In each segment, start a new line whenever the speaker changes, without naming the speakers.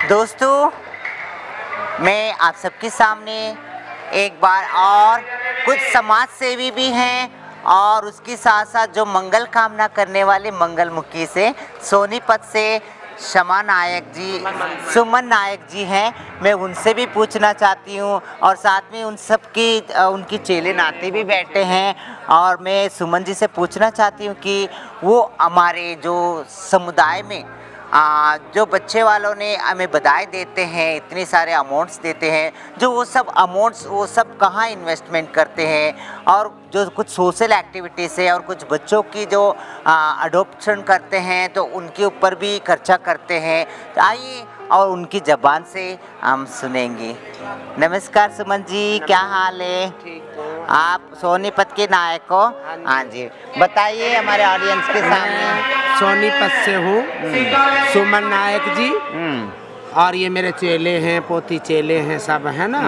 दोस्तों, मैं आप सबके सामने एक बार और कुछ समाज सेवी भी हैं और उसके साथ साथ जो मंगल कामना करने वाले मंगलमुखी से सोनीपत से शमा नायक जी, सुमन नायक जी हैं। मैं उनसे भी पूछना चाहती हूँ और साथ में उन सब की उनकी चेले नाते भी बैठे हैं और मैं सुमन जी से पूछना चाहती हूँ कि वो हमारे जो समुदाय में जो बच्चे वालों ने हमें बधाई देते हैं, इतने सारे अमाउंट्स देते हैं, जो वो सब अमाउंट्स वो सब कहाँ इन्वेस्टमेंट करते हैं और जो कुछ सोशल एक्टिविटीज़ है और कुछ बच्चों की जो अडॉप्शन करते हैं तो उनके ऊपर भी खर्चा करते हैं। तो आइए और उनकी ज़बान से हम सुनेंगे। नमस्कार सुमन जी, क्या हाल है? आप सोनीपत के नायक हो? हाँ जी, बताइए हमारे ऑडियंस के सामने।
सोनीपत से हूँ, सुमन नायक जी। और ये मेरे चेले हैं, पोती चेले हैं, सब है ना।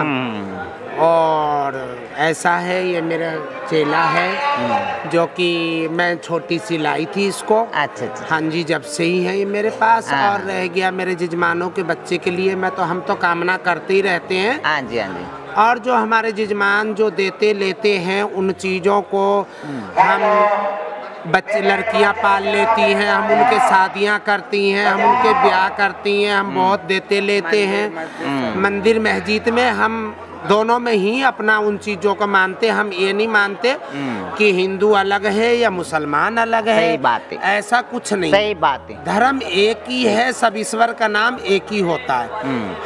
और ऐसा है, ये मेरा चेला है जो कि मैं छोटी सी लाई थी इसको।
अच्छा।
हाँ जी, जब से ही है ये मेरे पास। और रह गया मेरे जजमानों के बच्चे के लिए, हम तो कामना करते ही रहते हैं।
हाँ जी, हाँ जी।
और जो हमारे जजमान जो देते लेते हैं उन चीज़ों को हम बच्चे लड़कियां पाल लेती हैं, हम उनके शादियां करती हैं, हम उनके ब्याह करती हैं, हम बहुत देते लेते हैं। मंदिर मस्जिद में हम दोनों में ही अपना उन चीज़ों को मानते। हम ये नहीं मानते कि हिंदू अलग है या मुसलमान अलग है।
सही बात है।
ऐसा कुछ नहीं।
सही बात है।
धर्म एक ही है, सब ईश्वर का नाम एक ही होता है।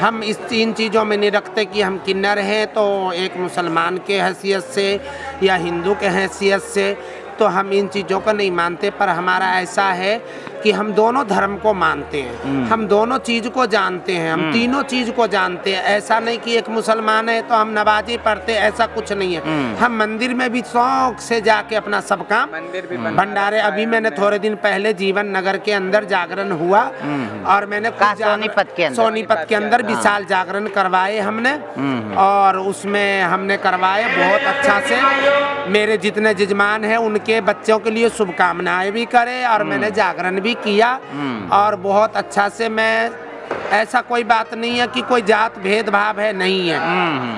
हम इन चीज़ों में नहीं रखते कि हम किन्नर हैं तो एक मुसलमान के हैसियत से या हिंदू के हैसियत से, तो हम इन चीज़ों को नहीं मानते। पर हमारा ऐसा है कि हम दोनों धर्म को मानते हैं, हम दोनों चीज़ को जानते हैं, हम तीनों चीज़ को जानते हैं। ऐसा नहीं कि एक मुसलमान है तो हम नमाज़ी पढ़ते, ऐसा कुछ नहीं है। हम मंदिर में भी शौक से जाके अपना सब काम, भंडारे। अभी मैंने थोड़े दिन पहले जीवन नगर के अंदर जागरण हुआ और मैंने सोनीपत के अंदर विशाल जागरण करवाए हमने। और उसमें हमने करवाए बहुत अच्छा से। मेरे जितने जजमान हैं उनके बच्चों के लिए शुभकामनाएं भी करे और मैंने जागरण भी किया। और बहुत अच्छा से मैं, ऐसा कोई बात नहीं है कि कोई जात भेदभाव है, नहीं है।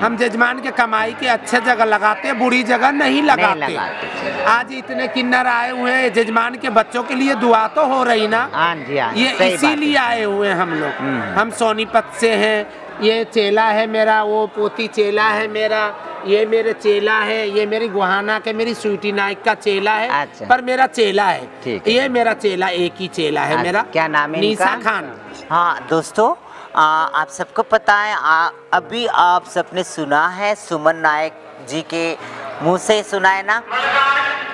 हम जजमान के कमाई के अच्छे जगह लगाते, बुरी जगह नहीं लगाते। आज इतने किन्नर आए हुए हैं, जजमान के बच्चों के लिए दुआ तो हो रही ना। ये इसीलिए आए हुए हम लोग। हम सोनीपत से हैं। ये चेला है मेरा, वो पोती चेला है मेरा, ये मेरे चेला है, ये मेरी गुहाना के मेरी स्वीटी नायक का चेला है।
अच्छा।
पर मेरा चेला है, ये मेरा चेला एक ही चेला है। मेरा
क्या नाम है?
निशा खान।
हाँ दोस्तों, आप सबको पता है, अभी आप सबने सुना है सुमन नायक जी के मुंह से सुना है ना,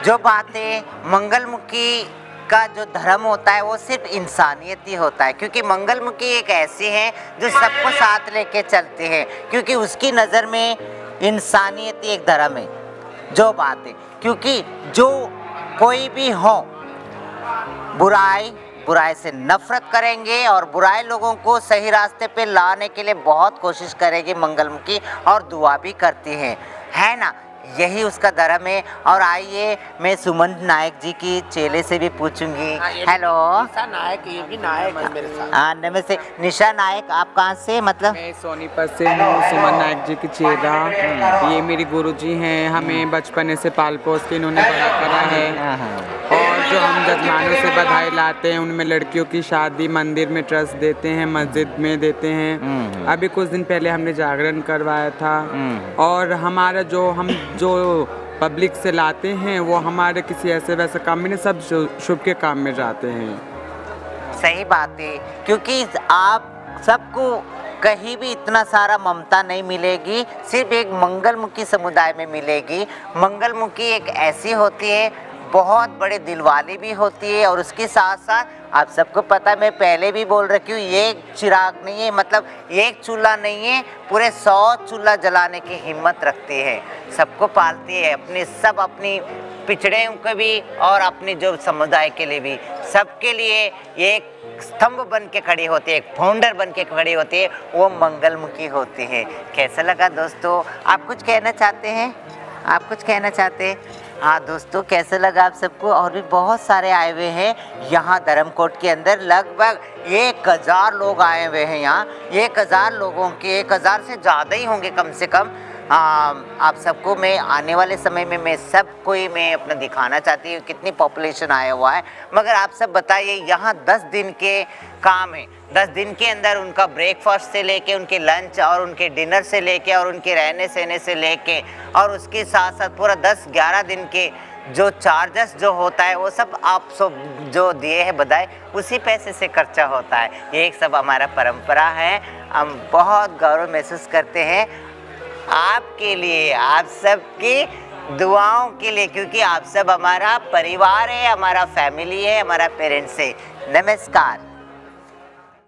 जो बातें मंगलमुखी का जो धर्म होता है वो सिर्फ इंसानियत ही होता है। क्योंकि मंगलमुखी एक ऐसी है जो सबको साथ लेके चलते हैं, क्योंकि उसकी नज़र में इंसानियत ही एक धर्म है। जो बात है, क्योंकि जो कोई भी हो, बुराई से नफरत करेंगे और बुराई लोगों को सही रास्ते पे लाने के लिए बहुत कोशिश करेगी मंगलमुखी और दुआ भी करती है ना। यही उसका धर्म है। और आइए मैं सुमन नायक जी की चेले से भी पूछूंगी। हेलो
नायक, ये भी नायक है मेरे साथ।
हाँ नमस्ते। निशा नायक, आप कहाँ से? मतलब
मैं सोनीपत से हूँ, सुमन नायक जी की चेला। ये मेरी गुरुजी हैं, हमें बचपन से पाल पोस के इन्होंने बड़ा करा है। और जो हम जजमानों से बधाई लाते हैं उनमें लड़कियों की शादी मंदिर में ट्रस्ट देते हैं, मस्जिद में देते हैं। अभी कुछ दिन पहले हमने जागरण करवाया था। और हमारा जो पब्लिक से लाते हैं वो हमारे किसी ऐसे वैसे काम में नहीं, सब शुभ के काम में जाते हैं।
सही बात है, क्योंकि आप सबको कहीं भी इतना सारा ममता नहीं मिलेगी, सिर्फ एक मंगलमुखी समुदाय में मिलेगी। मंगलमुखी एक ऐसी होती है, बहुत बड़े दिल वाली भी होती है। और उसके साथ साथ आप सबको पता है, मैं पहले भी बोल रखी हूँ, एक चिराग नहीं है, मतलब एक चूल्हा नहीं है, पूरे 100 चूल्हा जलाने की हिम्मत रखती है। सबको पालती है, अपनी पिछड़े को भी और अपने जो समुदाय के लिए भी, सबके लिए एक स्तंभ बन के खड़ी होती है, एक फाउंडर बन के खड़ी होती है, वो मंगलमुखी होती है। कैसा लगा दोस्तों? आप कुछ कहना चाहते हैं? हाँ दोस्तों, कैसे लगा आप सबको? और भी बहुत सारे आए हुए हैं यहाँ धर्मकोट के अंदर। लगभग 1000 लोग आए हुए हैं यहाँ। 1000 लोगों के 1000 से ज़्यादा ही होंगे कम से कम। आप सबको मैं आने वाले समय में मैं सबको ही मैं अपना दिखाना चाहती हूँ कितनी पॉपुलेशन आया हुआ है। मगर आप सब बताइए, यहाँ 10 दिन के काम है। 10 दिन के अंदर उनका ब्रेकफास्ट से लेके उनके लंच और उनके डिनर से लेके और उनके रहने सहने से लेके और उसके साथ साथ पूरा 10-11 दिन के जो चार्जेस जो होता है वो सब आप सब जो दिए हैं बधाई, उसी पैसे से खर्चा होता है। ये एक सब हमारा परंपरा है। हम बहुत गौरव महसूस करते हैं आपके लिए, आप सबकी दुआओं के लिए, क्योंकि आप सब हमारा परिवार है, हमारा फैमिली है, हमारा पेरेंट्स है। नमस्कार।